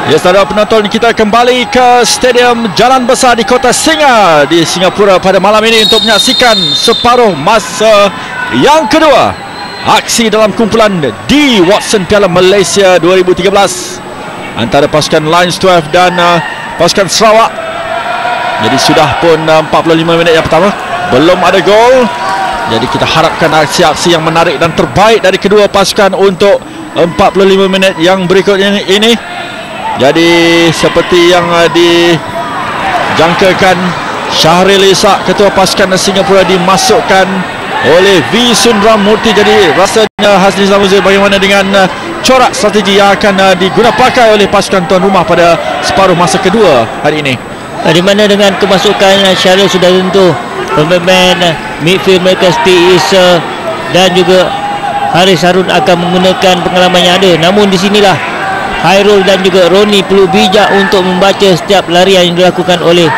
Ya, saudara penonton, kita kembali ke Stadium Jalan Besar di Kota Singa di Singapura pada malam ini untuk menyaksikan separuh masa yang kedua aksi dalam kumpulan di Watson Piala Malaysia 2013 antara pasukan Lions 12 dan pasukan Sarawak. Jadi sudah pun 45 minit yang pertama belum ada gol. Jadi kita harapkan aksi-aksi yang menarik dan terbaik dari kedua pasukan untuk 45 minit yang berikutnya ini. Jadi seperti yang dijangkakan, Syahril Ishak, ketua pasukan Singapura, dimasukkan oleh V. Sundaramurti. Jadi rasanya Hasni Zamuzul, bagaimana dengan corak strategi yang akan digunakan pakai oleh pasukan tuan rumah pada separuh masa kedua hari ini? Di mana dengan kemasukan Syahril, sudah tentu pemain midfield mereka Siti Isa dan juga Haris Harun akan menggunakan pengalaman yang ada. Namun di sinilah Hairul dan juga Roni perlu bijak untuk membaca setiap larian yang dilakukan oleh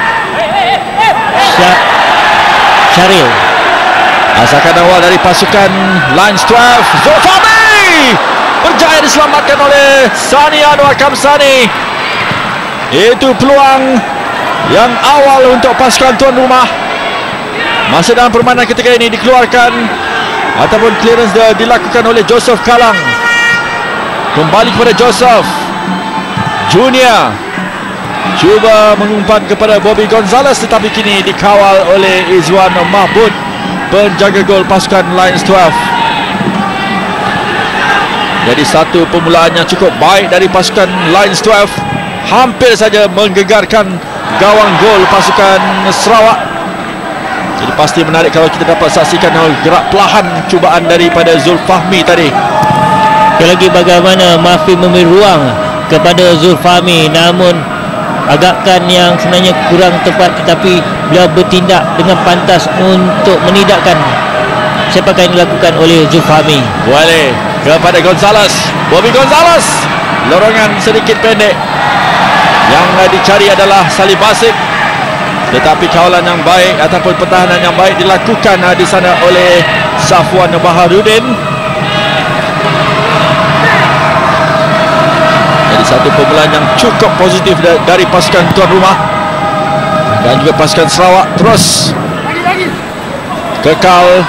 Syahril. Asakan awal dari pasukan Lions 12, Zulfahmi berjaya diselamatkan oleh Sani Anwar Kamsani. Itu peluang yang awal untuk pasukan tuan rumah. Masa dalam permainan ketika ini dikeluarkan ataupun clearance dilakukan oleh Joseph Kalang. Kembali kepada Joseph Junior, cuba mengumpan kepada Bobby Gonzalez, tetapi kini dikawal oleh Izwan Mahmud, penjaga gol pasukan Lions 12. Jadi satu permulaan yang cukup baik dari pasukan Lions 12, hampir saja menggegarkan gawang gol pasukan Sarawak. Jadi pasti menarik kalau kita dapat saksikan gerak pelahan cubaan daripada Zulfahmi tadi. Sekali lagi bagaimana Mafi memberi ruang kepada Zulfahmi, namun agakkan yang sebenarnya kurang tepat, tetapi beliau bertindak dengan pantas untuk menidakkan sepakan yang dilakukan oleh Zulfahmi. Boleh kepada Gonzalez, Bobby Gonzalez, lorongan sedikit pendek. Yang dicari adalah Salih Basik, tetapi kawalan yang baik ataupun pertahanan yang baik dilakukan di sana oleh Safwan Baharudin. Satu permulaan yang cukup positif dari pasukan tuan rumah, dan juga pasukan Sarawak terus kekal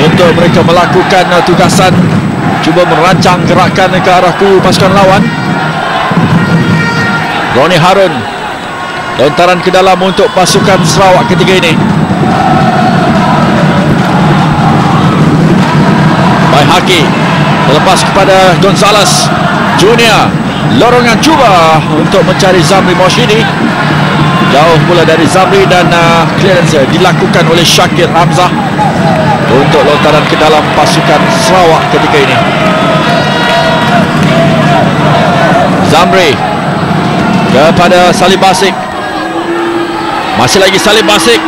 untuk mereka melakukan tugasan, cuba merancang gerakan ke arah kubu pasukan lawan. Roni Harun, lontaran ke dalam untuk pasukan Sarawak ketika ini. Baik Haki terlepas kepada Gonzalez Junior, lorongan cuba untuk mencari Zamri Moshini, jauh pula dari Zamri, dan clearance dilakukan oleh Shakir Hamzah untuk lontaran ke dalam pasukan Sarawak ketika ini. Zamri kepada Salih Basik, masih lagi Salih Basik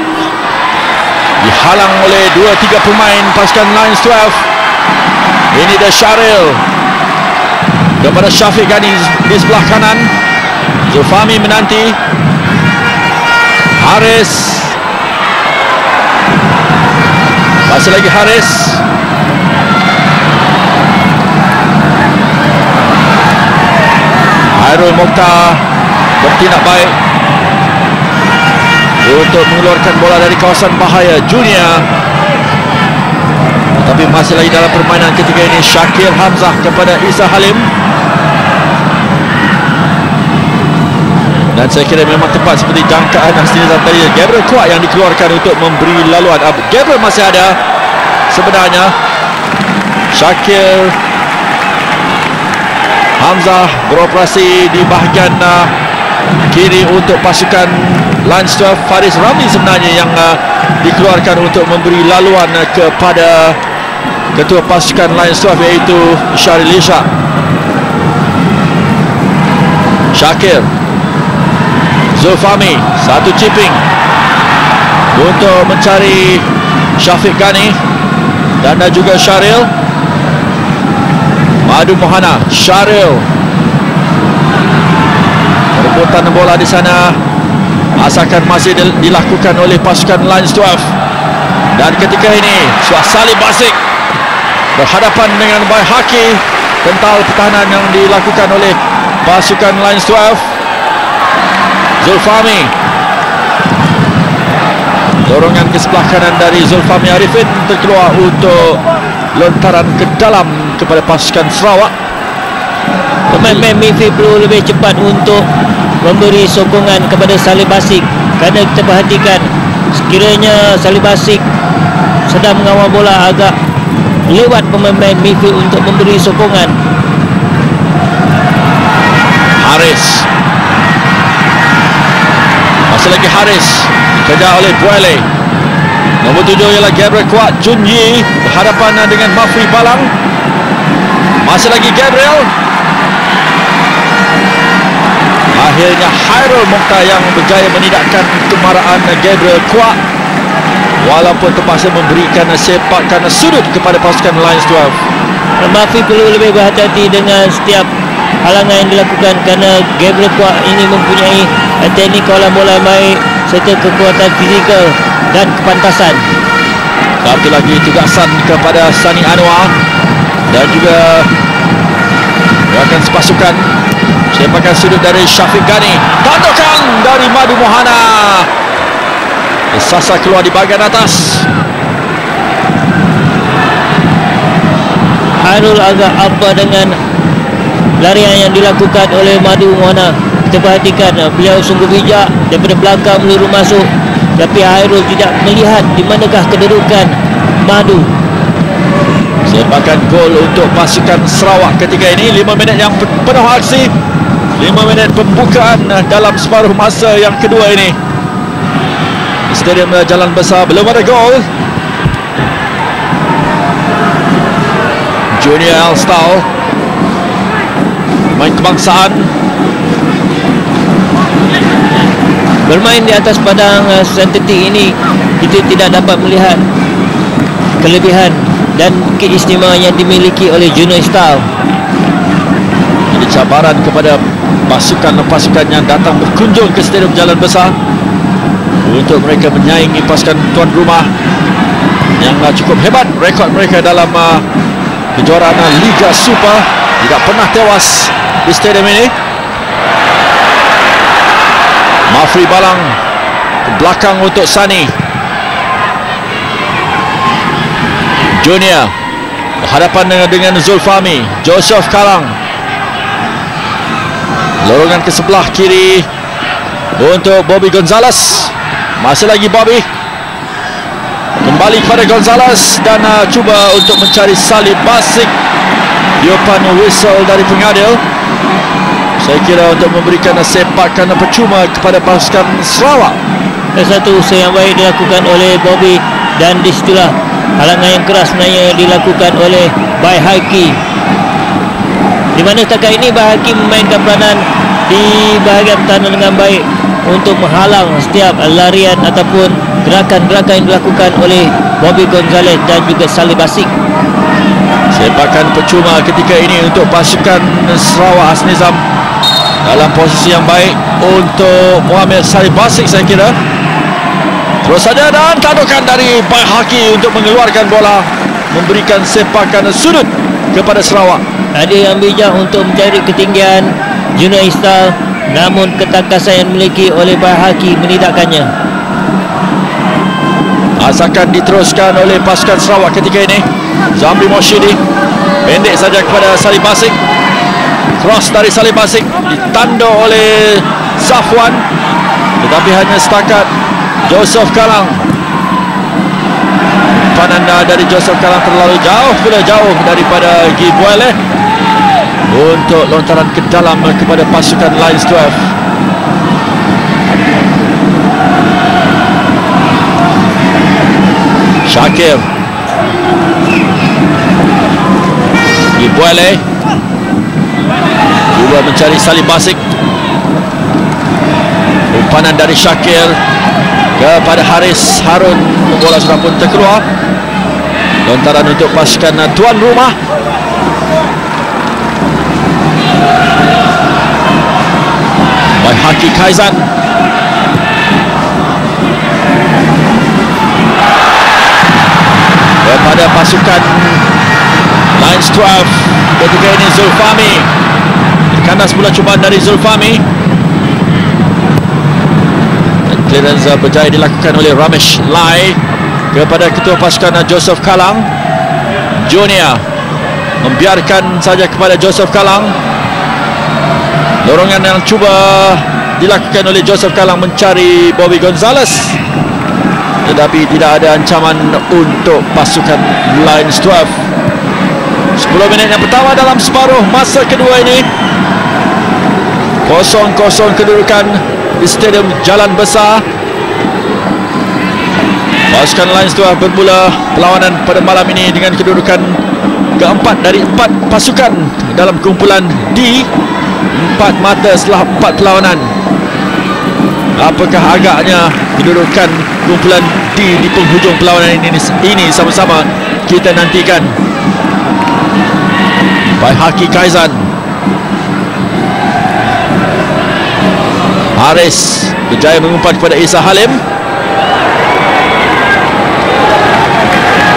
dihalang oleh 2-3 pemain pasukan Lions 12. Ini dah Syahril kepada Syafiq Ghani di sebelah kanan. Zulfahmi menanti. Haris, masih lagi Haris. Hairul Mokhtar bertindak baik untuk mengeluarkan bola dari kawasan bahaya Junior, tapi masih lagi dalam permainan ketika ini. Shakir Hamzah kepada Isa Halim, dan saya kira memang tepat seperti jangkaan Hasni tadi. Gabriel Kuat yang dikeluarkan untuk memberi laluan. Gabriel masih ada sebenarnya. Shakir Hamzah beroperasi di bahagian kiri untuk pasukan Lions 12. Faris Ramli sebenarnya yang dikeluarkan untuk memberi laluan kepada ketua pasukan Lions 12, iaitu Syahril Ishak. Shakir, Zulfahmi, satu chipping untuk mencari Syafiq Ghani dan juga Syahril. Madu Mohana, Syahril, perebutan bola di sana asalkan masih dilakukan oleh pasukan Lions 12. Dan ketika ini Salih Basik berhadapan dengan Baihaqi. Kental pertahanan yang dilakukan oleh pasukan Lions 12. Zulfahmi, dorongan ke sebelah kanan dari Zulfahmi Arifin, terkeluar untuk lontaran ke dalam kepada pasukan Sarawak. Pemain midfield perlu lebih cepat untuk memberi sokongan kepada Saleh Basik, kerana kita perhatikan sekiranya Saleh Basik sedang mengawal bola agak lewat pemain midfield untuk memberi sokongan. Haris, masih lagi Haris, dikejar oleh Buele. Nombor 7 ialah Gabriel Kuat Junyi berhadapan dengan Mafri Balang. Masih lagi Gabriel. Akhirnya Hairul Mokhtar yang berjaya menidakkan kemarahan Gabriel Kuat, walaupun terpaksa memberikan sepakan sudut kepada pasukan Lions 12. Mafri perlu lebih berhati-hati dengan setiap halangan yang dilakukan, kerana Gabriel Kuat ini mempunyai teknik kawalan bola yang baik serta kekuatan fizikal dan kepantasan. Satu lagi tugasan kepada Sani Anwar dan juga rakan sepasukan. Sepakan sudut dari Syafiq Ghani, tandukan dari Madu Mohana, sasar keluar di bahagian atas. Harul agak apa dengan larian yang dilakukan oleh Madu Mohana. Kita perhatikan beliau sungguh bijak daripada belakang meluru masuk, tapi Hairul tidak melihat di manakah kedudukan Madu. Sepakan gol untuk pasukan Sarawak ketika ini. 5 minit yang penuh aksi, 5 minit pembukaan dalam separuh masa yang kedua ini. Stadium Jalan Besar belum ada gol. Junior Alstal, main kebangsaan, bermain di atas padang sintetik ini, kita tidak dapat melihat kelebihan dan keistimewaan yang dimiliki oleh Junior Alstal. Ini cabaran kepada pasukan-pasukan yang datang berkunjung ke Stadium Jalan Besar untuk mereka menyaingi pasukan tuan rumah yang cukup hebat. Rekod mereka dalam kejuaraan Liga Super, tidak pernah tewas di stadium ini. Mafri Balang ke belakang untuk Sani. Junior berhadapan dengan Zulfahmi. Joseph Kalang, lorongan ke sebelah kiri untuk Bobby Gonzalez. Masih lagi Bobby, kembali kepada Gonzalez dan cuba untuk mencari Salih Basik. Tiupan whistle dari pengadil, saya kira untuk memberikan sepakan percuma kepada pasukan Sarawak. Satu usaha yang baik dilakukan oleh Bobby, dan disitulah halangan yang keras sebenarnya dilakukan oleh Bai Haki, di mana setakat ini Bai Haki memainkan peranan di bahagian pertahanan dengan baik untuk menghalang setiap larian ataupun gerakan-gerakan yang dilakukan oleh Bobby Gonzalez dan juga Salih Basik. Sepakan percuma ketika ini untuk pasukan Sarawak Hasnizam dalam posisi yang baik untuk Muhammad Salih Basik, saya kira. Terus saja dan tandukan dari Bai Haki untuk mengeluarkan bola, memberikan sepakan sudut kepada Sarawak. Ada yang bijak untuk mencari ketinggian Junior Alstal, namun ketangkasan yang dimiliki oleh Bai Haki menidakkannya. Asakan diteruskan oleh pasukan Sarawak ketika ini. Zamri Moshidi pendek saja kepada Salih Basik. Cross dari Salih Basik ditandu oleh Safwan, tetapi hanya setakat Joseph Kalang. Pananda dari Joseph Kalang terlalu jauh, pula jauh daripada Gibuele untuk lontaran ke dalam kepada pasukan Lions 12. Syakir, Gibuele cuba mencari Salih Basik. Umpanan dari Syakir kepada Haris Harun, bola sudah pun terkeluar. Lontaran untuk pasukan tuan rumah. Bai Haki Kaizan, kepada pasukan Lions 12 ketika ini Zulfahmi Kandas pula cubaan dari Zulfahmi. Clearance berjaya dilakukan oleh Ramesh Lai kepada ketua pasukan Joseph Kalang. Junior membiarkan saja kepada Joseph Kalang. Lorongan yang cuba dilakukan oleh Joseph Kalang mencari Bobby Gonzalez, tetapi tidak ada ancaman untuk pasukan Lions 12. 10 minit yang pertama dalam separuh masa kedua ini. 0-0 kedudukan di Stadium Jalan Besar. Pasukan Lions 12 bermula perlawanan pada malam ini dengan kedudukan keempat dari 4 pasukan dalam kumpulan D. 4 mata setelah 4 perlawanan. Apakah agaknya kedudukan kumpulan D di penghujung perlawanan ini sama-sama kita nantikan. By Haki Kaizan. Haris berjaya mengumpat kepada Isa Halim.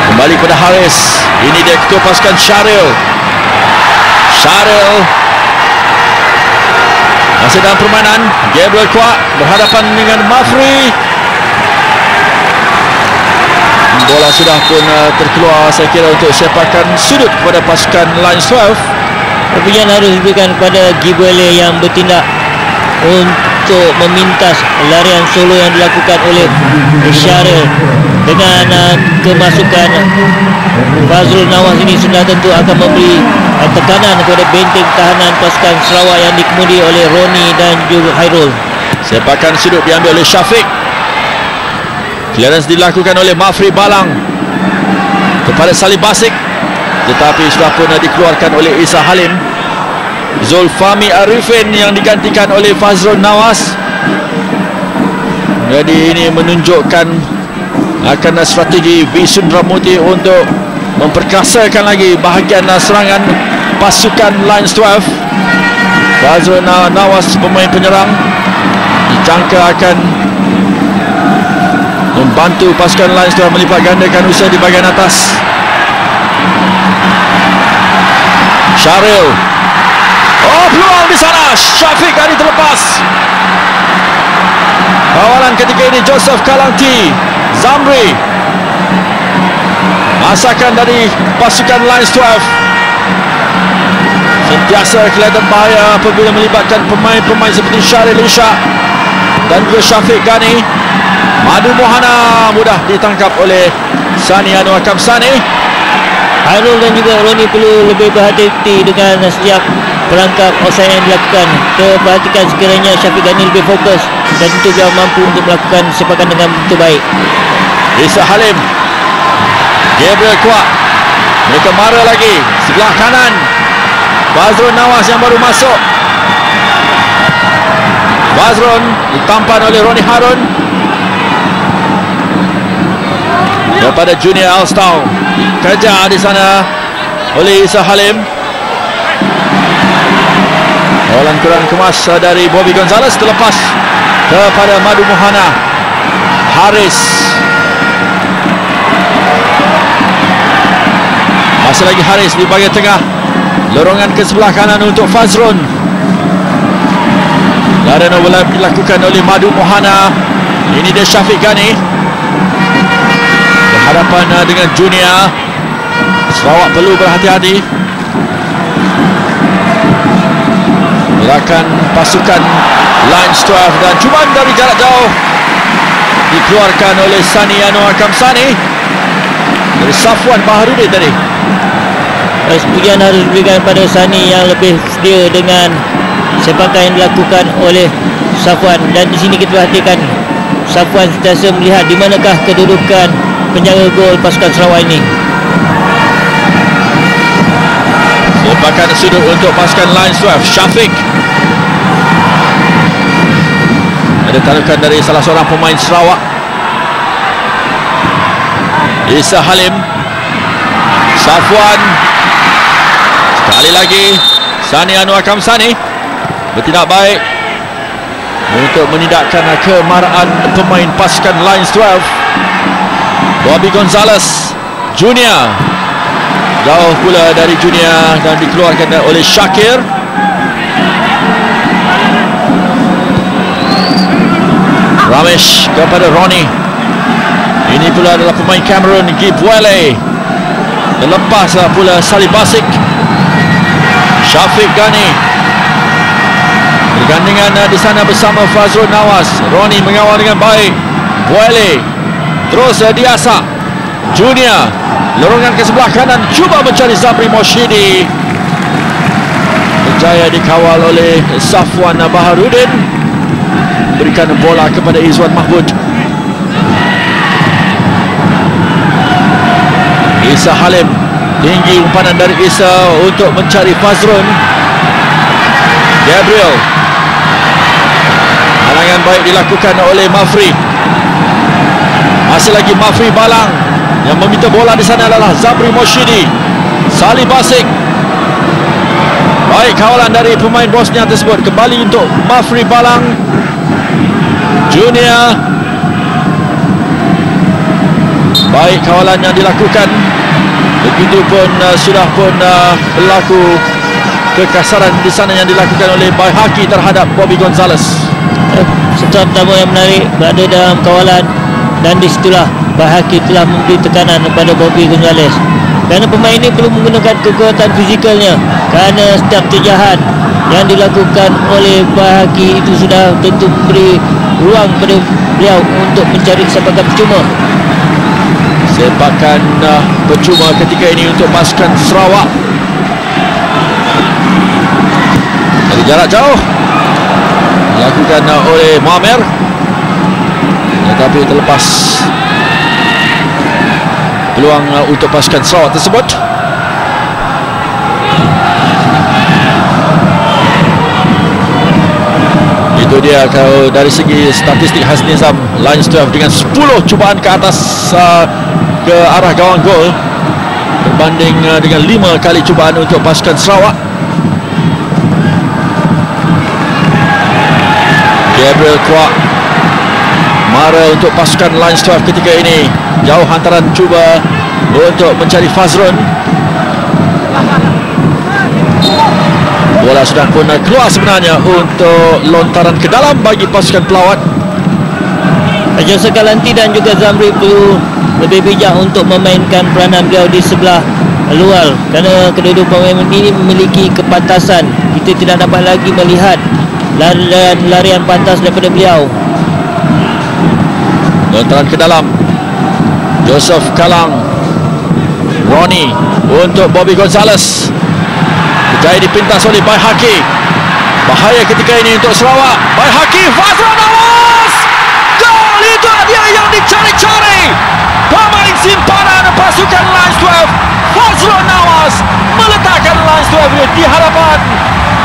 Kembali kepada Haris. Ini dia ketua pasukan Syaril. Masih dalam permainan. Gabriel Kwak berhadapan dengan Mafri. Bola sudah pun terkeluar, saya kira, untuk sepakan sudut kepada pasukan Lions 12. Perpujian harus diberikan kepada Gibele yang bertindak untuk memintas larian solo yang dilakukan oleh Syaril. Dengan kemasukan Fazrul Nawas ini sudah tentu akan memberi tekanan kepada benteng tahanan pasukan Sarawak yang dikemudi oleh Roni dan juga Hairul. Sepakan sudut diambil oleh Syafiq. Clearance dilakukan oleh Mafri Balang kepada Salim Basik, tetapi sudah pun dikeluarkan oleh Isa Halim. Zulfahmi Arifin yang digantikan oleh Fazrul Nawas. Jadi ini menunjukkan akan strategi V. Sundramuti untuk memperkasakan lagi bahagian serangan pasukan Lions 12. Fazrul Nawas, pemain penyerang, dijangka akan membantu pasukan Lions 12 melipat gandakan usaha di bahagian atas. Syaril. Oh, peluang di sana. Syafiq tadi terlepas. Kawalan ketika ini Joseph Kalanti. Zamri. Masakan dari pasukan Lions 12 sentiasa kelihatan bahaya apabila melibatkan pemain-pemain seperti Syaril Ishak dan juga Syafiq Ghani. Madu Mohana mudah ditangkap oleh Sani Anwar Kamsani. Hairul dan juga Roni perlu lebih berhati-hati dengan setiap perangkap offside yang dilakukan. Perhatikan sekiranya Syafiq Ghani lebih fokus dan tentu dia mampu untuk melakukan sepakan dengan begitu baik. Isa Halim, Gabriel Kwak, mereka mara lagi sebelah kanan. Fazrul Nawas yang baru masuk. Fazrul ditampan oleh Roni Harun daripada Junior Alstow. Kerja di sana oleh Isa Halim. Kawalan kurang kemas dari Bobby Gonzalez terlepas kepada Madu Mohana. Haris. Masih lagi Haris di bahagian tengah. Lorongan ke sebelah kanan untuk Fazrul. Larian overlap dilakukan oleh Madu Mohana. Ini dia Syafiq Ghani berhadapan dengan Junior. Sarawak perlu berhati-hati. Gerakan pasukan Lions 12 dan cubaan dari jarak jauh dikeluarkan oleh Sani Anwar Kamsani dari Safwan Baharudin tadi. Pujian harus diberikan pada Sani yang lebih sedia dengan sepakan yang dilakukan oleh Safwan. Dan di sini kita perhatikan Safwan sentiasa melihat di manakah kedudukan penjaga gol pasukan Sarawak ini. Sepakan sudut untuk pasukan Lions 12. Syafiq. Ada tarukan dari salah seorang pemain Sarawak. Isa Halim. Safwan. Sekali lagi Sani Anwar Kamsani bertindak baik untuk menindakkan kemarahan pemain pasukan Lions 12. Bobby Gonzalez Junior jauh pula dari Junior dan dikeluarkan oleh Syakir. Ramesh kepada Ronnie. Ini pula adalah pemain Cameroon, Gibuele. Lepas pula Salih Basik. Syafiq Ghani bergandingan di sana bersama Fazrul Nawas. Ronnie mengawal dengan baik. Buele terus Diasa Junior, lorongan ke sebelah kanan, cuba mencari Zabri Moshidi. Berjaya dikawal oleh Safwan Baharudin. Berikan bola kepada Izwan Mahmud. Isa Halim, tinggi umpanan dari Isa untuk mencari Fazrun. Gabriel, halangan baik dilakukan oleh Mafri. Masih lagi Mafri Balang. Yang meminta bola di sana adalah Zabri Moshidi. Salih Basik. Baik kawalan dari pemain Bosnia tersebut. Kembali untuk Mafri Balang Junior. Baik kawalan yang dilakukan. Begitupun sudah pun berlaku kekasaran di sana yang dilakukan oleh Baihaqi terhadap Bobby Gonzalez. Setelah pertama yang menarik berada dalam kawalan, dan di situlah Baihaqi telah memberi tekanan kepada Bobby Gonzalez. Kerana pemain ini perlu menggunakan kekuatan fizikalnya, kerana setiap terjahat yang dilakukan oleh Baihaqi itu sudah tentu memberi ruang kepada beliau untuk mencari sepakan percuma. Sepakan percuma ketika ini untuk pasukan Sarawak. Dari jarak jauh dilakukan oleh Muammer, tetapi terlepas peluang untuk pasukan Sarawak tersebut. Itu dia kalau dari segi statistik Hasni Nizam, Lions 12 dengan 10 cubaan ke atas ke arah gawang gol berbanding dengan 5 kali cubaan untuk pasukan Sarawak. Gabriel kuat mara untuk pasukan Lions 12 ketika ini. Jauh hantaran cuba untuk mencari Fazrun. Bola sudah pun keluar sebenarnya untuk lontaran ke dalam bagi pasukan pelawat. Joseph Galanti dan juga Zamri perlu lebih bijak untuk memainkan peranan beliau di sebelah luar, kerana kedua-dua pemain ini memiliki kepantasan. Kita tidak dapat lagi melihat larian pantas daripada beliau. Lontaran ke dalam, Joseph Kalang, Ronnie untuk Bobby Gonzalez. Berjaya dipintas oleh Baihaqi. Bahaya ketika ini untuk Sarawak. Baihaqi, Fazrul Nawas. Gol, itu dia yang dicari-cari. Pemain simpanan pasukan Lions 12, Fazrul Nawas, meletakkan Lions 12 di hadapan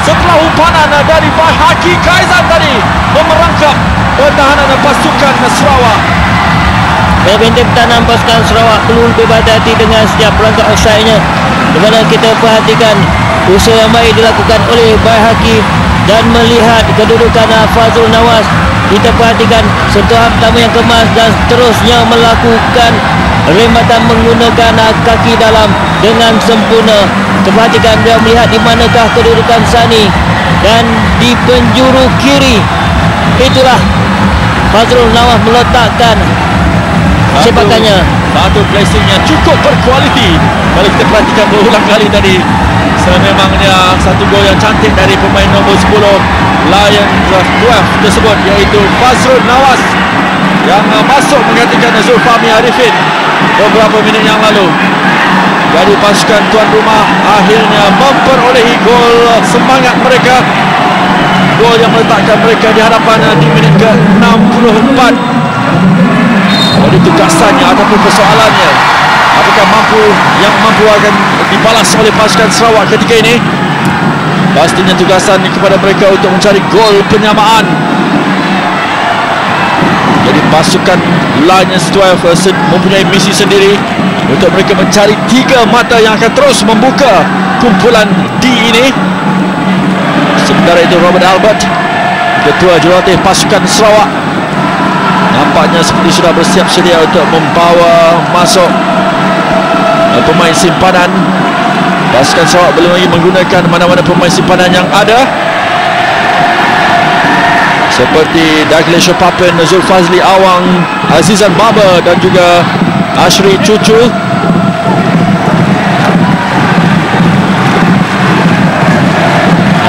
setelah umpanan dari Baihaqi. Kaizan tadi memerangkap pertahanan pasukan Sarawak. Benteng pertahanan pasukan Sarawak perlu lebih berhati-hati dengan setiap perangkap offside-nya, di mana kita perhatikan usaha yang baik dilakukan oleh Baihaqi dan melihat kedudukan Fazrul Nawas. Kita perhatikan sentuhan pertama yang kemas dan terusnya melakukan rembatan menggunakan kaki dalam dengan sempurna. Perhatikan dia melihat di manakah kedudukan Sani, dan di penjuru kiri itulah Fazrul Nawas meletakkan sepakannya. Satu placing yang cukup berkualiti. Kalau kita perhatikan berulang kali tadi, sememangnya satu gol yang cantik dari pemain nombor 10 Lions 12 tersebut, iaitu Fazrul Nawas yang masuk menggantikan Zulfahmi Arifin beberapa minit yang lalu. Jadi pasukan tuan rumah akhirnya memperolehi gol semangat mereka, gol yang meletakkan mereka di hadapan di minit ke-64. Jadi tugasannya ataupun persoalannya, apakah mampu akan dibalas oleh pasukan Sarawak ketika ini? Pastinya tugasan kepada mereka untuk mencari gol penyamaan. Jadi pasukan Lions 12 mempunyai misi sendiri untuk mereka mencari 3 mata yang akan terus membuka kumpulan D ini. Sementara itu Robert Albert, ketua jurulatih pasukan Sarawak, nampaknya seperti sudah bersiap sedia untuk membawa masuk pemain simpanan. Pasukan Sarawak belum lagi menggunakan mana-mana pemain simpanan yang ada. seperti Douglas Shopapen, Zulfazli Awang, Azizan Baba dan juga Ashri Cucu.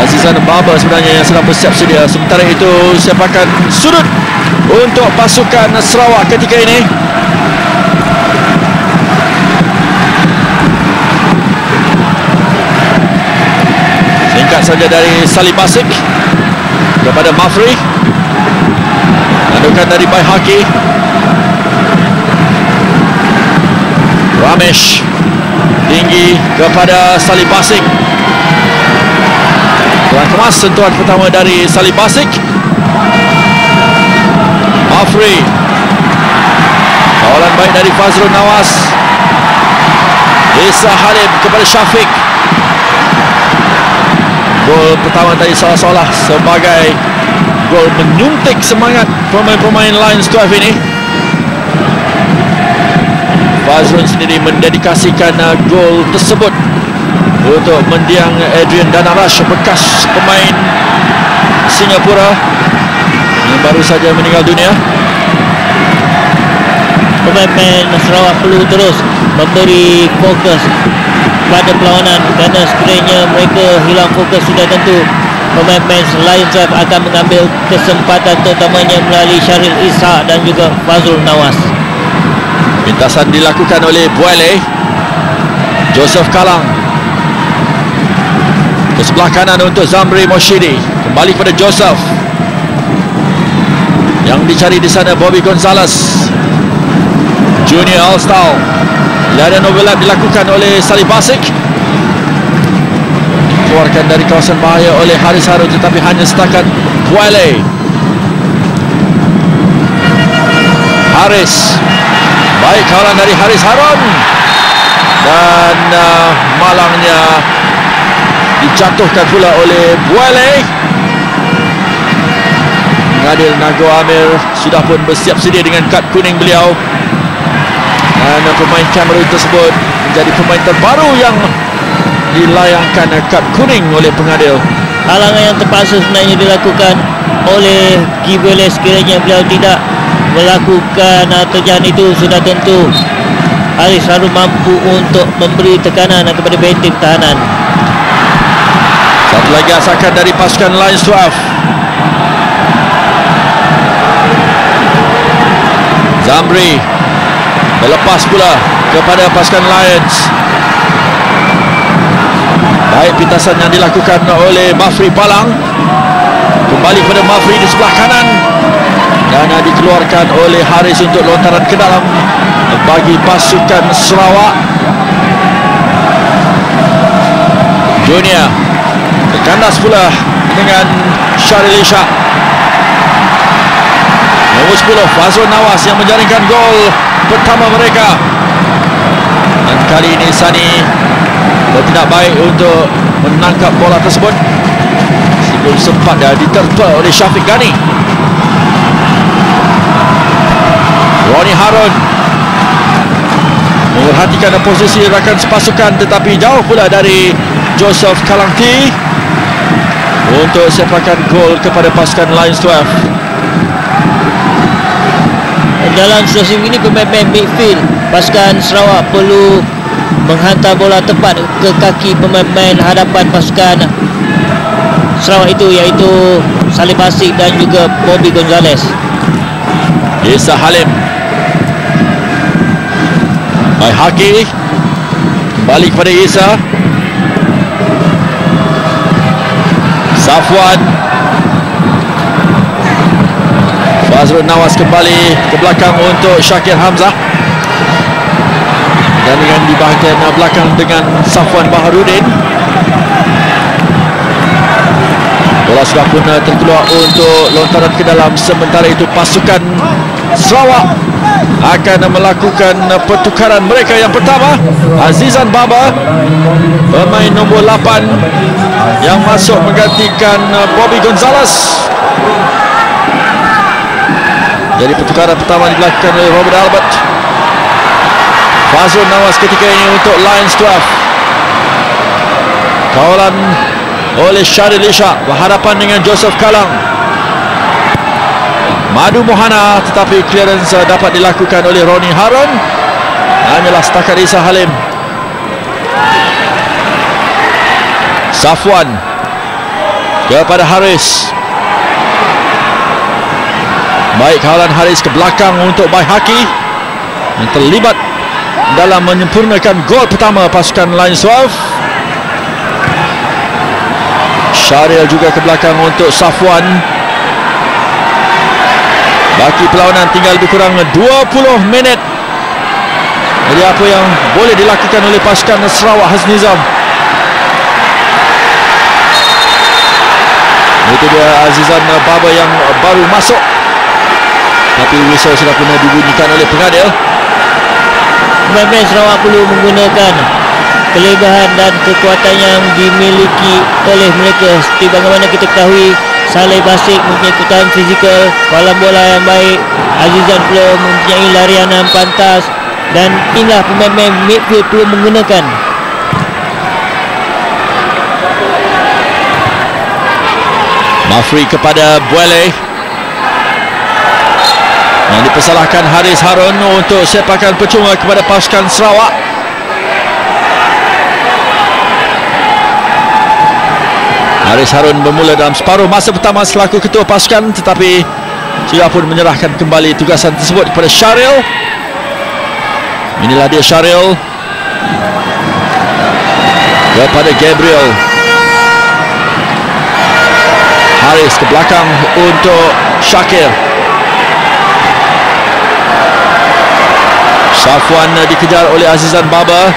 Azizan Baba sebenarnya yang sedang bersiap sedia. Sementara itu sepakan sudut untuk pasukan Sarawak ketika ini. Singkat saja dari Salim Basik kepada Mafri. Landukan dari Baihaki. Ramesh tinggi kepada Salim Basik. Tuan kemas sentuhan pertama dari Salim Basik. Mafri. Kawalan baik dari Fazrul Nawas. Isa Halim kepada Syafiq. Gol pertama tadi seolah-olah sebagai gol menyuntik semangat pemain-pemain Lions 12 ini. Fazrul sendiri mendedikasikan gol tersebut untuk mendiang Adrian Danarash, bekas pemain Singapura yang baru saja meninggal dunia. Pemain Sarawak perlu terus memberi fokus pada perlawanan, kerana sekiranya mereka hilang fokus sudah tentu pemain-pemain Lions akan mengambil kesempatan, terutamanya melalui Syaril Ishak dan juga Fazrul Nawas. Pintasan dilakukan oleh Buale. Joseph Kalang ke sebelah kanan untuk Zamri Moshidi. Kembali kepada Joseph. Yang dicari di sana Bobby Gonzalez. Junior Alstal. Larian overlap dilakukan oleh Salim Basik. Keluarkan dari kawasan bahaya oleh Haris Harun, tetapi hanya setakat Buale. Haris. Baik kawalan dari Haris Harun. Dan malangnya dijatuhkan pula oleh Buale. Pengadil Nago Amir sudah pun bersiap sedia dengan kad kuning beliau. Dan pemain Cameroon tersebut menjadi pemain terbaru yang dilayangkan kad kuning oleh pengadil. Halangan yang terpaksa sebenarnya dilakukan oleh Gibole. Sekiranya beliau tidak melakukan terjaan itu, sudah tentu Haris Harun mampu untuk memberi tekanan kepada benteng tahanan. Satu lagi asakan dari pasukan Lions 12. Zamri melepas pula kepada pasukan Lions. Baik pintasan yang dilakukan oleh Mafri Palang. Kembali kepada Mafri di sebelah kanan. Dan dikeluarkan oleh Haris untuk lontaran ke dalam bagi pasukan Sarawak. Junior terkandas pula dengan Syaril Ishak. Nombor 10 Fazrul Nawas yang menjaringkan gol pertama mereka. Dan kali ini Sani bertindak baik untuk menangkap bola tersebut sebelum sempat diterpa oleh Syafiq Ghani. Ronnie Harun memperhatikan posisi rakan sepasukan, tetapi jauh pula dari Joseph Kalangti untuk sepakan gol kepada pasukan Lions 12. Dalam situasi ini pemain midfield pasukan Sarawak perlu menghantar bola tepat ke kaki pemain hadapan pasukan Sarawak itu, iaitu Salim Basik dan juga Bobby Gonzalez. Isa Halim. Baihaki kembali kepada Isa. Safwan. Fazrul Nawas kembali ke belakang untuk Syakir Hamzah. Dan dengan di bahagian belakang dengan Safwan Baharudin. Bola sudah pun terkeluar untuk lontaran ke dalam. Sementara itu pasukan Sarawak akan melakukan pertukaran mereka yang pertama. Azizan Baba, pemain nombor 8 yang masuk menggantikan Bobby Gonzalez. Jadi pertukaran pertama dilakukan oleh Robert Albert. Fazrul Nawas ketika ini untuk Lions 12. Kawalan oleh Syaril Ishak berhadapan dengan Joseph Kalang. Madu Mohana, tetapi clearance dapat dilakukan oleh Ronnie Harun. Hanyalah setakat Isa Halim. Safwan kepada Haris. Baik kawalan Haris ke belakang untuk Baihaki yang terlibat dalam menyempurnakan gol pertama pasukan Lions 12. Syaril juga ke belakang untuk Safwan. Baki perlawanan tinggal lebih kurang 20 minit. Jadi apa yang boleh dilakukan oleh pasukan Sarawak Hasnizam? Itu dia Azizan Baba yang baru masuk, tapi whistle sudah pernah dibunyikan oleh pengadil. Pemain Sarawak perlu menggunakan kelebihan dan kekuatan yang dimiliki oleh mereka. Seperti bagaimana kita ketahui, Saleh Basik mempunyai kekuatan fizikal, walau bola yang baik. Azizan pula mempunyai larian yang pantas, dan inilah pemain-pemain midfield perlu menggunakan. Mafri kepada Buele, yang dipersalahkan Haris Harun untuk sepakan percuma kepada pasukan Sarawak. Haris Harun bermula dalam separuh masa pertama selaku ketua pasukan, tetapi sudah pun menyerahkan kembali tugasan tersebut kepada Syaril. Inilah dia Syaril kepada Gabriel. Haris ke belakang untuk Syakir. Safwan dikejar oleh Azizan Baba.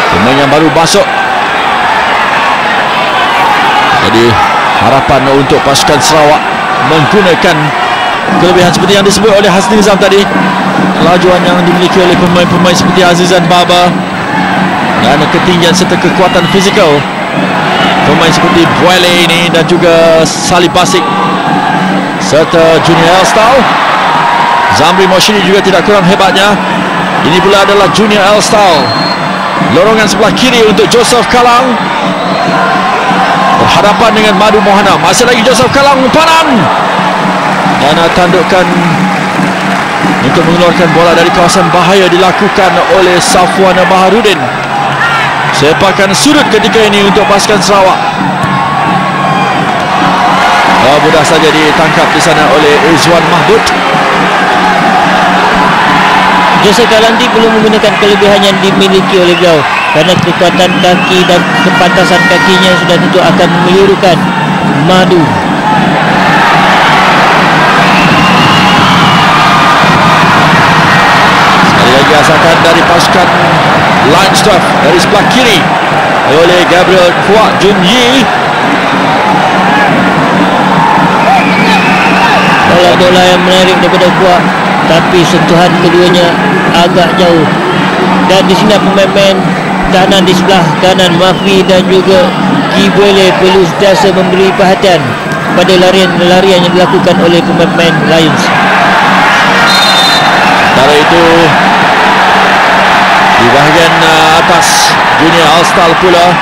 Pemain yang baru masuk. Jadi harapan untuk pasukan Sarawak menggunakan kelebihan seperti yang disebut oleh Hasni Nizam tadi, kelajuan yang dimiliki oleh pemain-pemain seperti Azizan Baba dan ketinggian serta kekuatan fizikal pemain seperti Buele ini, dan juga Salih Basik serta Junior Elstal. Zamri Moshini juga tidak kurang hebatnya. Ini pula adalah Junior Elstal. Lorongan sebelah kiri untuk Joseph Kalang, berhadapan dengan Madu Mohana. Masih lagi Joseph Kalang umpan dan tandukan untuk mengeluarkan bola dari kawasan bahaya dilakukan oleh Safwan Baharudin. Sepakan sudut ketika ini untuk pasukan Sarawak. Mudah saja ditangkap di sana oleh Izwan Mahmud. Joseph Kalandi perlu menggunakan kelebihan yang dimiliki oleh beliau, kerana kekuatan kaki dan kepantasan kakinya sudah tentu akan melirukan Madu. Sekali lagi asakan dari pasukan Lions 12 dari sebelah kiri oleh Gabriel Kuak Jun Yi. Bola yang menarik daripada Kuak, tapi sentuhan keduanya agak jauh. Dan di sini pemain-pemain kanan di sebelah kanan, Mafri dan juga Gibuele, perlu sentiasa memberi perhatian pada larian-larian yang dilakukan oleh pemain-pemain Lions. Sementara itu di bahagian atas, Junior Alstal pula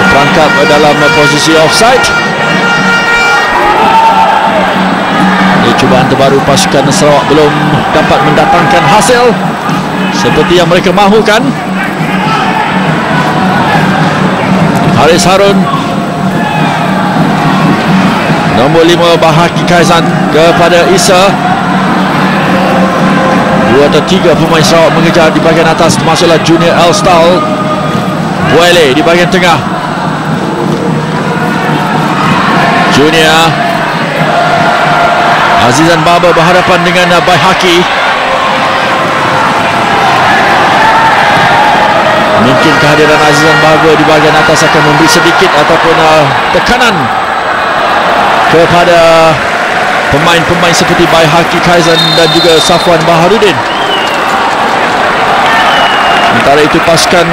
terperangkap dalam posisi offside. Cubaan terbaru pasukan Sarawak belum dapat mendatangkan hasil seperti yang mereka mahukan. Haris Harun, nombor 5 Bahaki Kaizan kepada Isa. 2 atau 3 pemain Sarawak mengejar di bahagian atas, termasuklah Junior Elstal. Buele di bahagian tengah. Junior Azizan Baba berhadapan dengan Baihaki. Mungkin kehadiran Azizan Baba di bahagian atas akan memberi sedikit ataupun tekanan kepada pemain-pemain seperti Baihaki Kaizan dan juga Safwan Baharudin. Sementara itu pasukan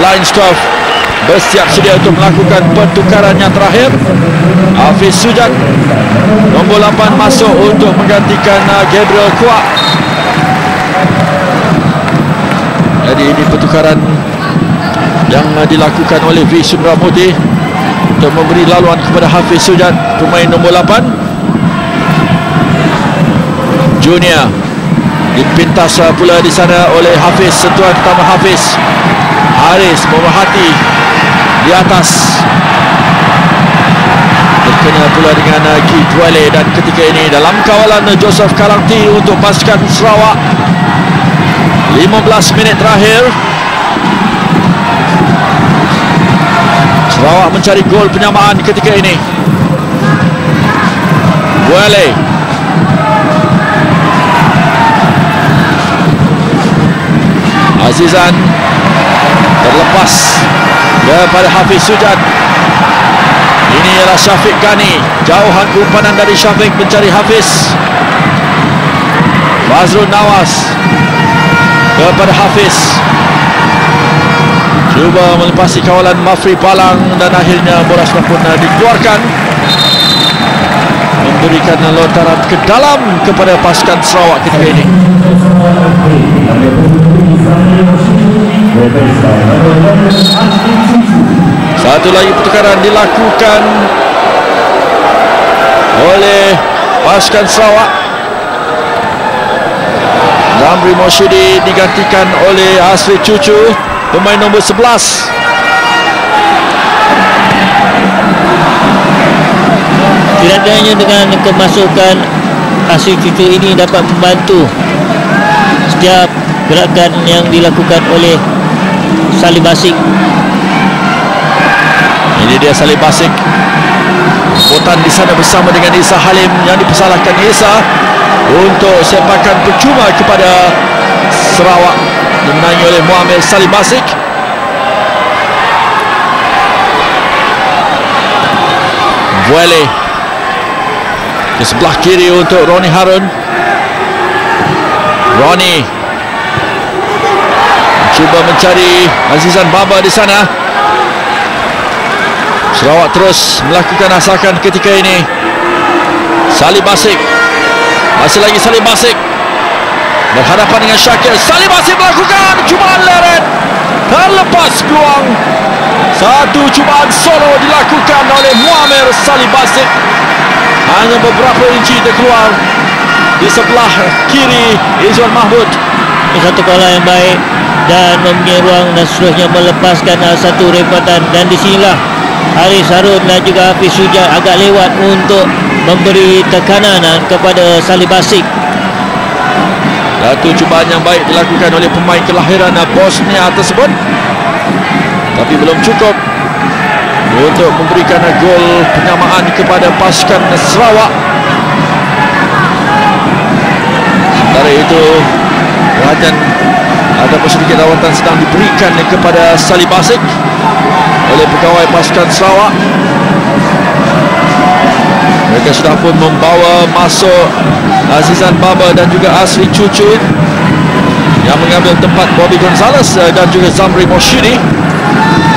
Lions 12 bersiap sedia untuk melakukan pertukaran yang terakhir. Hafiz Sujat, nombor 8, masuk untuk menggantikan Gabriel Kuak. Jadi ini pertukaran yang dilakukan oleh V. Sundramoorthy. untuk memberi laluan kepada Hafiz Sujat, pemain nombor 8. Junior dipintas pula di sana oleh Hafiz. Sentuhan pertama Hafiz. Haris memerhati di atas, terkena pula dengan Kidwele, dan ketika ini dalam kawalan Joseph Kalangti untuk pasukan Sarawak. 15 minit terakhir, Sarawak mencari gol penyamaan ketika ini. Buale, Azizan terlepas kepada Hafiz Sujat. Ini ialah Syafiq Ghani. Jauhan umpanan dari Syafiq mencari Hafiz. Fazrul Nawas kepada Hafiz, cuba melepasi kawalan Mafri Palang, dan akhirnya bola pun dikeluarkan, memberikan lontaran ke dalam kepada pasukan Sarawak ketika ini. Satu lagi pertukaran dilakukan oleh pasukan Sarawak. Zamri Moshidi digantikan oleh Asri Cucu, pemain nombor 11. Kiranya dengan kemasukan Asri Cucu ini dapat membantu setiap gerakan yang dilakukan oleh Salim Basik. Ini dia Salim Basik. Botan di sana bersama dengan Isa Halim, yang dipersalahkan Isa untuk sepakan percuma kepada Sarawak, dimenangi oleh Muhammad Salim Basik. Buale ke sebelah kiri untuk Roni Harun. Roni cuba mencari Azizan Baba di sana. Sarawak terus melakukan asakan ketika ini. Salim Basik, masih lagi Salim Basik berhadapan dengan Syakir. Salim Basik melakukan cubaan leret, terlepas peluang. Satu cubaan solo dilakukan oleh Muammar Salim Basik, hanya beberapa inci terkeluar di sebelah kiri Izwan Mahmud. Satu bola yang baik dan mempunyai ruang, dan seterusnya melepaskan satu rempatan, dan di sinilah Haris Harun dan juga Hafiz Sujat agak lewat untuk memberi tekanan kepada Salim Basik. Satu cubaan yang baik dilakukan oleh pemain kelahiran Bosnia tersebut, tapi belum cukup untuk memberikan gol penyamaan kepada pasukan Sarawak. Sementara itu, perhatian ataupun sedikit rawatan sedang diberikan kepada Salim Basik oleh pegawai pasukan Sarawak. Mereka sudah pun membawa masuk Azizan Baba dan juga Asri Cucu, yang mengambil tempat Bobby Gonzalez dan juga Zamri Moshidi.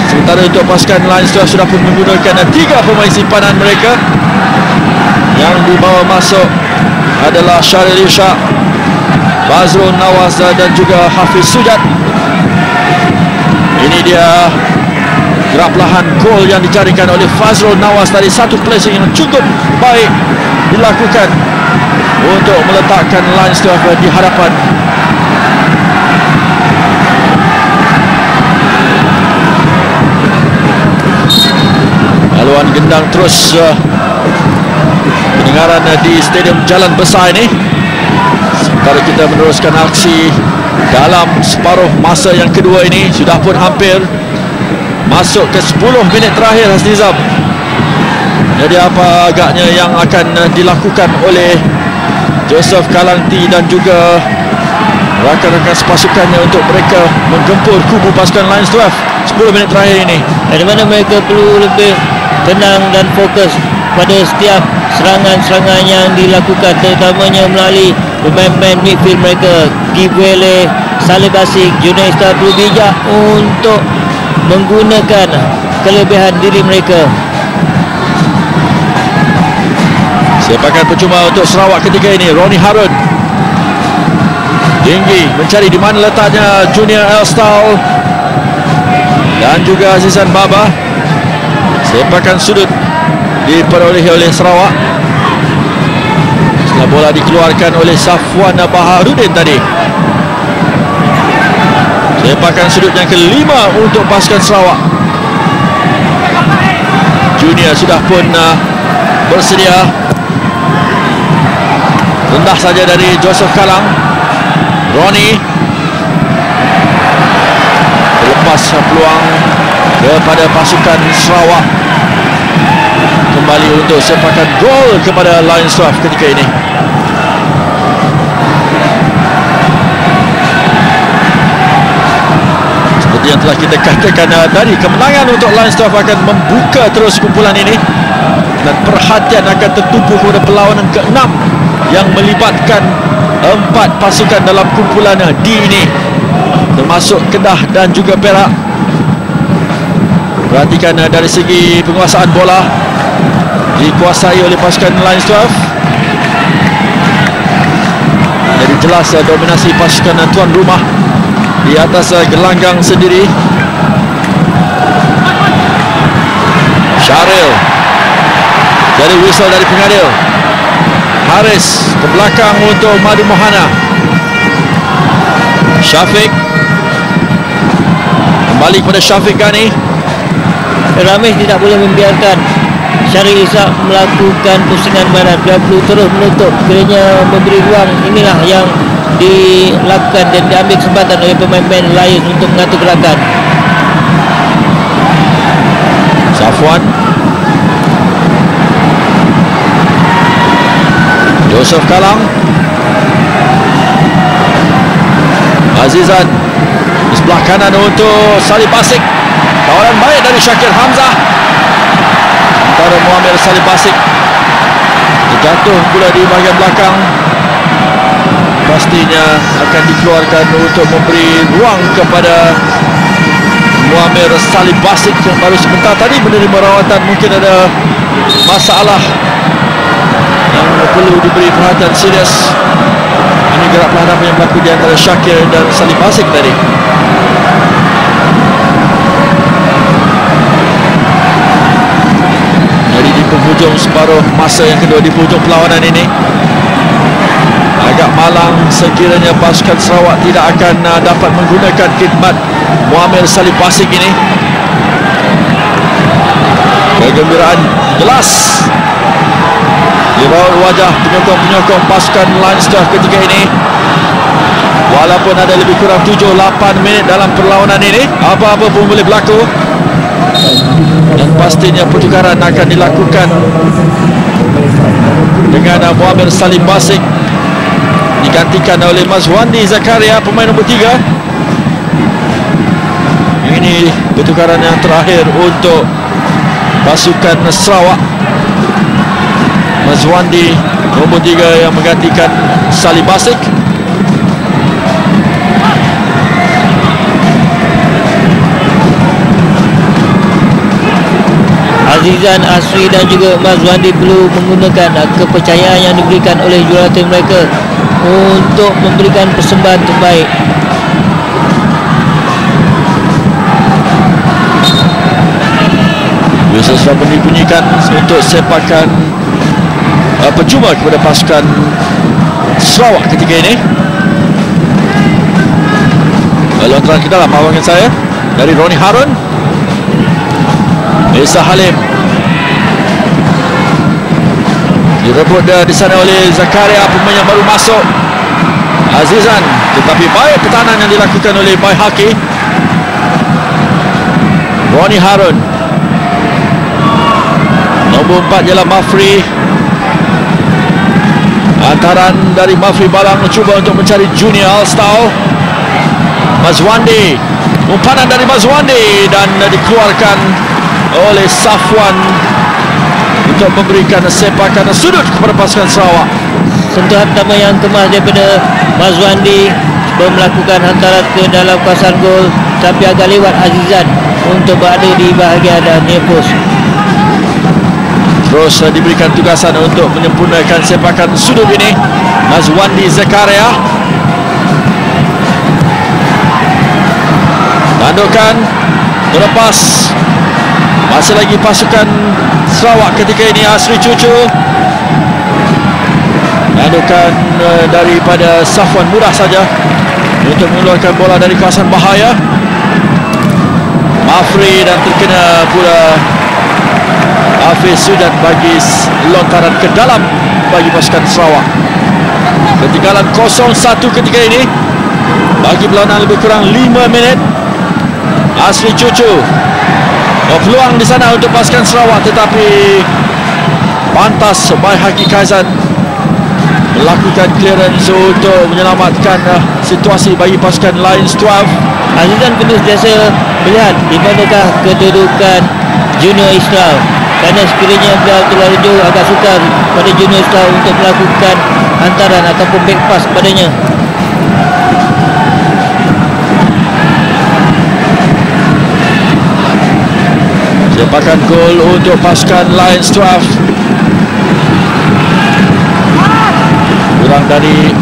Sementara untuk pasukan Lions sudah pun menggunakan 3 pemain simpanan mereka. Yang dibawa masuk adalah Syaril Ishak, Fazrul Nawas dan juga Hafiz Sujat. Ini dia gerak belahan gol yang dicarikan oleh Fazrul Nawas dari satu placing yang cukup baik dilakukan untuk meletakkan Lions di hadapan. Laluan gendang terus pendengaran di Stadium Jalan Besar ini. Sementara kita meneruskan aksi dalam separuh masa yang kedua ini, sudah pun hampir masuk ke 10 minit terakhir, Hasnizam. Jadi apa agaknya yang akan dilakukan oleh Joseph Kalangti dan juga rakan-rakan sepasukannya untuk mereka menggempur kubu pasukan Lions 12 10 minit terakhir ini? Di mana mereka perlu lebih tenang dan fokus pada setiap serangan-serangan yang dilakukan, terutamanya melalui pemain-pemain midfield mereka. Kibwele, Salim Basik, Junaista perlu bijak untuk menggunakan kelebihan diri mereka. Sepakan percuma untuk Sarawak ketika ini. Roni Harun tinggi mencari di mana letaknya Junior Elstal dan juga Azizan Baba. Sepakan sudut diperolehi oleh Sarawak. Setelah bola dikeluarkan oleh Safwan Baharudin tadi. Sepakan sudut yang kelima untuk pasukan Sarawak. Junior sudah pun bersedia. Rendah saja dari Joseph Kalang. Ronnie lepas peluang kepada pasukan Sarawak. Kembali untuk sepakan gol kepada Lions 12 ketika ini. Seperti yang telah kita katakan tadi, kemenangan untuk Lions 12 akan membuka terus kumpulan ini, dan perhatian akan tertumpu kepada perlawanan ke-6 yang melibatkan 4 pasukan dalam kumpulan D ini, termasuk Kedah dan juga Perak. Perhatikan dari segi penguasaan bola dikuasai oleh pasukan Lions 12. Jadi jelas dominasi pasukan tuan rumah di atas gelanggang sendiri. Syaril, dari whistle dari pengadil. Haris ke belakang untuk Madu Mohana. Syafiq, kembali kepada Syafiq Ghani. Ramesh tidak boleh membiarkan Syaril Ishak melakukan pusingan barat. Dia perlu terus menutup, kiranya memberi ruang. Inilah yang dilakukan dan diambil kesempatan oleh pemain-pemain lain untuk mengatur gerakan. Safwan, Joseph Kalang, Azizan di sebelah kanan untuk Salib Basik. Kawalan baik dari Syakir Hamzah. Sementara Muhammad Salib Basik terjatuh pula di bahagian belakang. Pastinya akan dikeluarkan untuk memberi ruang kepada Muhammad Salib Basik yang baru sebentar tadi menerima rawatan. Mungkin ada masalah yang perlu diberi perhatian serius. Ini gerak perhadapan yang berlaku di antara Syakir dan Salib Basik tadi. Jadi di penghujung separuh masa yang kedua, di penghujung perlawanan ini, agak malang sekiranya pasukan Sarawak tidak akan dapat menggunakan khidmat Muhammad Salib Basik ini. Kegembiraan jelas di raut wajah penyokong-penyokong pasukan Lions 12 ketika ini. Walaupun ada lebih kurang 7-8 minit dalam perlawanan ini, apa-apa pun boleh berlaku. Dan pastinya pertukaran akan dilakukan dengan Muhammad Salib Basik digantikan oleh Mazwandi Zakaria, pemain nombor 3. Ini pertukaran yang terakhir untuk pasukan Sarawak. Mazwandi nombor 3 yang menggantikan Salib Basik. Azizan, Asri dan juga Mazwandi perlu menggunakan kepercayaan yang diberikan oleh jurulatih mereka untuk memberikan persembahan terbaik. Whistle sudah dibunyikan untuk sepakan percuma kepada pasukan Sarawak ketika ini. Lontaran ke dalam awangan saya dari Ronnie Harun. Isa Halim direbut di sana oleh Zakaria, pemain yang baru masuk. Azizan, tetapi baik pertahanan yang dilakukan oleh Bai Haki. Ronnie Harun, nombor 4 ialah Mafri. Antaran dari Mafri Balang mencuba untuk mencari Junior Alstau. Mazwandi, umpanan dari Mazwandi dan dikeluarkan oleh Safwan untuk memberikan sepakan sudut kepada pasukan Sarawak. Sentuhan pertama yang kemas daripada Mazwandi melakukan hantaran ke dalam kawasan gol, tapi agak lewat Azizan untuk berada di bahagian near post. Terus diberikan tugasan untuk menyempurnakan sepakan sudut ini Mazwandi Zakaria. Tandukan terlepas Masih lagi pasukan Sarawak ketika ini. Asri Cucu adukan daripada Safwan mudah saja untuk mengeluarkan bola dari kawasan bahaya. Mafri dan terkena pula Hafiz Sujat bagi lontaran ke dalam bagi pasukan Sarawak. Ketinggalan 0-1 ketika ini bagi berlawanan lebih kurang 5 minit. Asri Cucu peluang di sana untuk pasukan Sarawak, tetapi pantas Baihaqi Kaizan melakukan clearance untuk menyelamatkan situasi bagi pasukan Lions 12. Azizan kena sentiasa melihat di manakah kedudukan Junior Islam, kerana sekiranya beliau terlalu jauh agak sukar pada Junior Islam untuk melakukan hantaran ataupun back pass padanya. Sepakan gol untuk pasukan Lions 12. Kurang dari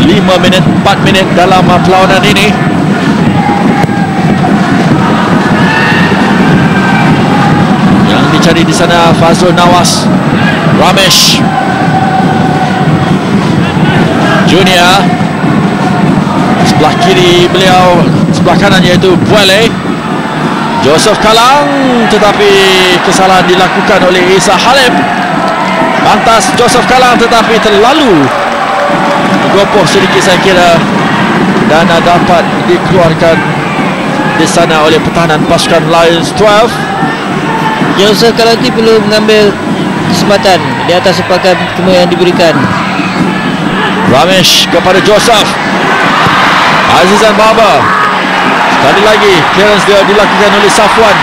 5 minit, 4 minit dalam perlawanan ini. Yang dicari di sana Fazrul Nawas, Ramesh Junior. Sebelah kiri beliau, sebelah kanan iaitu Buale. Joseph Kalang, tetapi kesalahan dilakukan oleh Isa Halim. Pantas Joseph Kalang tetapi terlalu gopoh sedikit saya kira, dan dapat dikeluarkan di sana oleh pertahanan pasukan Lions 12. Joseph Kalang perlu mengambil kesempatan di atas sepakan yang diberikan. Ramesh kepada Joseph. Azizan Baba. Sekali lagi clearance dia dilakukan oleh Safwan,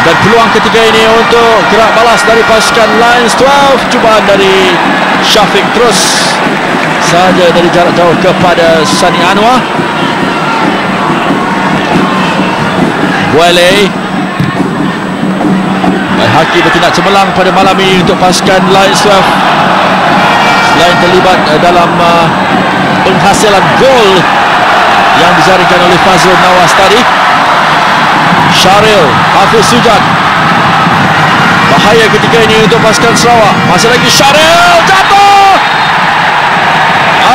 dan peluang ketiga ini untuk gerak balas dari pasukan Lions 12. Cubaan dari Syafiq terus saja dari jarak jauh kepada Sani Anwar. Buale. Baihaqi bertindak cemerlang pada malam ini untuk pasukan Lions 12. Selain terlibat dalam penghasilan gol yang dijaringkan oleh Fazrul Nawas tadi. Syaril, Hafiz Sujat. Bahaya ketika ini untuk pasukan Sarawak. Masih lagi Syaril, jatuh.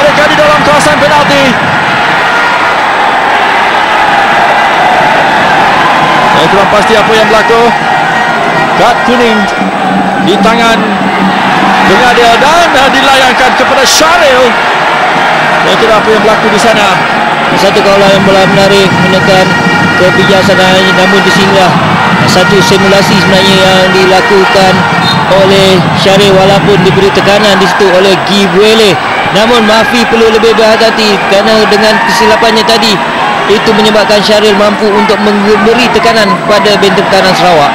Adakah di dalam kawasan penalti? Saya kurang pasti apa yang berlaku. Kad kuning di tangan pengadil dan dilayangkan kepada Syaril. Saya kira apa yang berlaku di sana. Satu kawalan yang bola menarik menekan kebijaksanaan, namun di sinilah satu simulasi sebenarnya yang dilakukan oleh Syaril walaupun diberi tekanan di situ oleh Guy Buele. Namun Mafi perlu lebih berhati-hati kerana dengan kesilapannya tadi itu menyebabkan Syaril mampu untuk memberi tekanan pada benteng pertahanan Sarawak.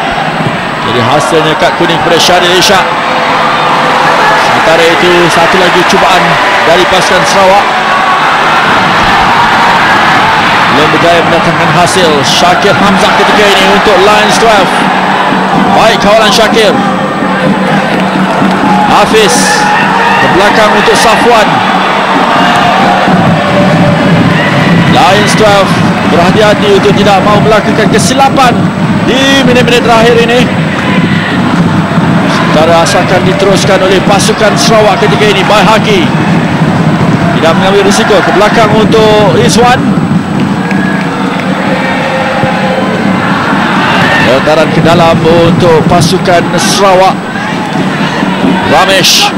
Jadi hasilnya kad kuning kepada Syaril Ishak. Sementara itu satu lagi cubaan dari pasukan Sarawak belum berjaya mendatangkan hasil. Syakir Hamzah ketika ini untuk Lions 12. Baik kawalan Syakir. Hafiz ke belakang untuk Safwan. Lions 12 berhati-hati untuk tidak mahu melakukan kesilapan di minit-minit terakhir ini. Sementara asalkan diteruskan oleh pasukan Sarawak ketika ini. Baihaqi tidak mengambil risiko, ke belakang untuk Izwan. Lontaran ke dalam untuk pasukan Sarawak. Ramesh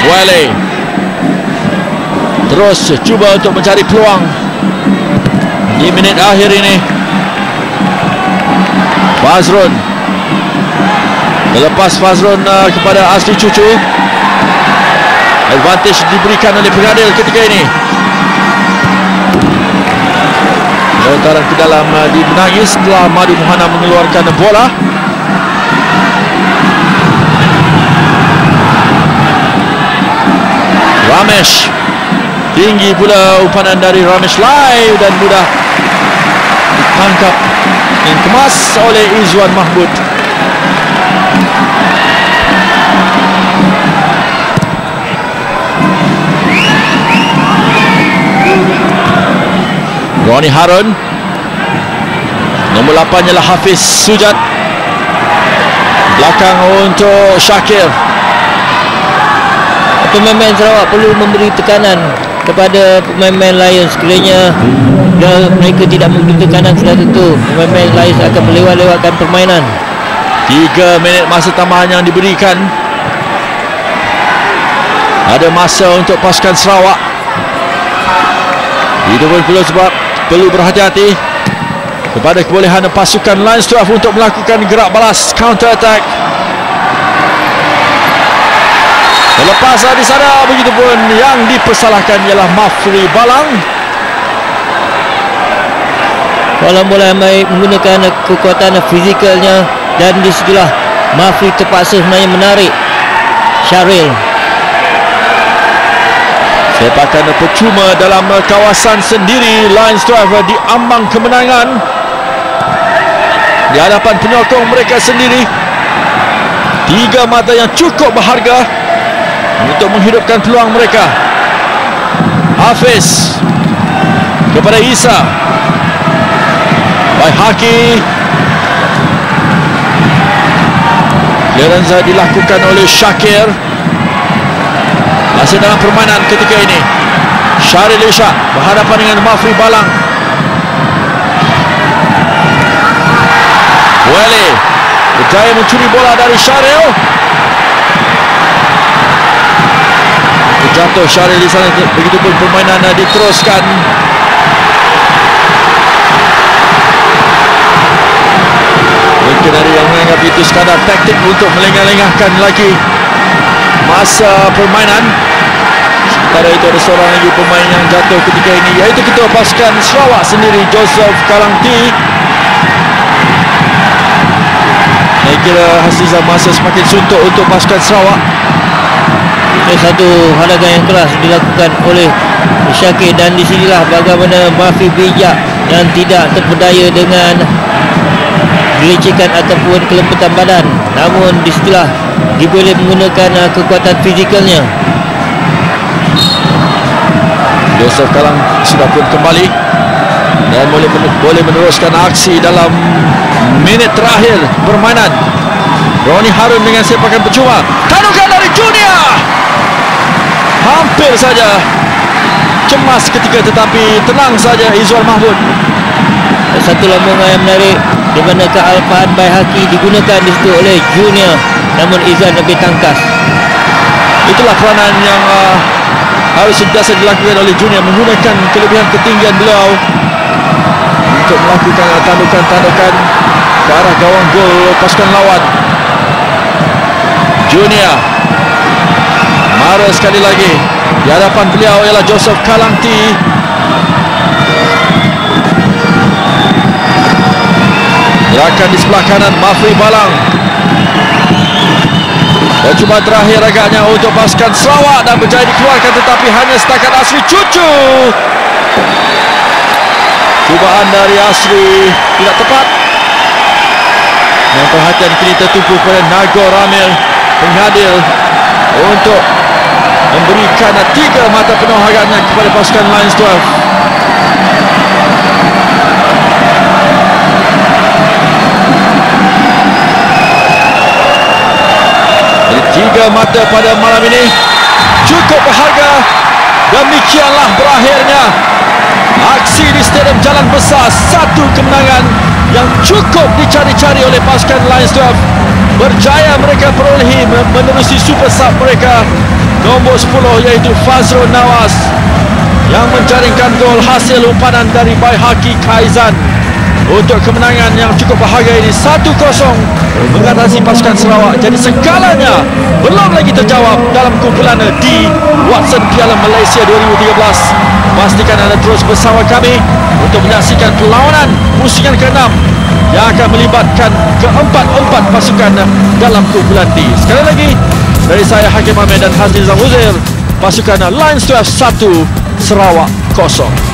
Buale terus cuba untuk mencari peluang di minit akhir ini. Fazrun, terlepas Fazrun kepada Asri Cucu. Advantage diberikan oleh pengadil ketika ini. Lontaran ke dalam dibenangi setelah Madu Muhana mengeluarkan bola. Ramesh, tinggi pula umpanan dari Ramesh live dan mudah ditangkap dan kemas oleh Izwan Mahmud. Ronnie Harun, nombor Nombor 8 ialah Hafiz Sujat. Belakang untuk Syakir. Pemain Sarawak perlu memberi tekanan kepada pemain Lions. Sekiranya mereka tidak memberi tekanan, sudah tentu pemain Lions akan melewat-lewatkan permainan. 3 minit masa tambahan yang diberikan. Ada masa untuk pasukan Sarawak. Itu pun perlu berhati-hati kepada kebolehan pasukan Lions 12 untuk melakukan gerak balas, counter attack. Terlepas di sana, begitupun yang dipersalahkan ialah Mafri Balang. Kawalan bola yang baik menggunakan kekuatan fizikalnya, dan di situlah Mafri terpaksa sebenarnya menarik Syaril. Sepakan percuma dalam kawasan sendiri. Lions 12 di ambang kemenangan di hadapan penyokong mereka sendiri. 3 mata yang cukup berharga untuk menghidupkan peluang mereka. Hafiz kepada Isa. Baihaqi. Clearance dilakukan oleh Syakir. Masih dalam permainan ketika ini. Syaril Ishak berhadapan dengan Mafri Balang. Wele berjaya mencuri bola dari Syaril. Terjatuh Syaril di sana. Begitupun permainan diteruskan. Mungkin ada yang menganggap itu sekadar taktik untuk melengah-lengahkan lagi masa permainan. Sementara itu ada seorang lagi pemain yang jatuh ketika ini, iaitu ketua pasukan Sarawak sendiri, Joseph Kalangti. Saya kira hasil masa semakin suntuk untuk pasukan Sarawak. Satu halangan yang keras dilakukan oleh Syakir, dan di sinilah bagaimana Mafri bijak yang tidak terpedaya dengan gelecekan ataupun kelembatan badan. Namun di situlah dia boleh menggunakan kekuatan fizikalnya. Joseph Kalang sudah pun kembali dan boleh meneruskan aksi dalam minit terakhir permainan. Ronnie Harun dengan sepakan percuma. Tanukan dari Junior. Hampir saja cemas ketika, tetapi tenang saja Izzuan Mahmud. Satu lambungan yang menarik di mana kealpaan Baihaqi digunakan di situ oleh Junior, namun Izan lebih tangkas. Itulah peranan yang harus sentiasa dilakukan oleh Junior, menggunakan kelebihan ketinggian beliau untuk melakukan tandukan-tandukan ke arah gawang gol pasukan lawan. Junior marah sekali lagi. Di hadapan beliau ialah Joseph Kalangti. Gerakan di sebelah kanan Mafri Balang. Percubaan terakhir agaknya untuk pasukan Sarawak dan berjaya dikeluarkan, tetapi hanya setakat Asri Cucu. Cubaan dari Asri tidak tepat. Dan perhatian kini tertumpu pada Nagor Ramil, penghadir, untuk memberikan 3 mata penuh agaknya kepada pasukan Lions 12. Jadi 3 mata pada malam ini cukup berharga. Demikianlah berakhirnya aksi di Stadium Jalan Besar. Satu kemenangan yang cukup dicari-cari oleh pasukan Lions 12. Berjaya mereka perolehi menerusi super sub mereka nombor 10, iaitu Fazrul Nawas, yang menjaringkan gol hasil umpanan dari Baihaqi Kaizan untuk kemenangan yang cukup berharga ini 1-0 mengatasi pasukan Sarawak. Jadi segalanya belum lagi terjawab dalam kumpulan di Watson Piala Malaysia 2013. Pastikan anda terus bersama kami untuk menyaksikan perlawanan pusingan ke-6 yang akan melibatkan keempat-empat pasukan dalam kumpulan D. Sekali lagi dari saya Hakim Ahmed dan Hazri Zamuzair, pasukan Lions 12 1, Sarawak 0.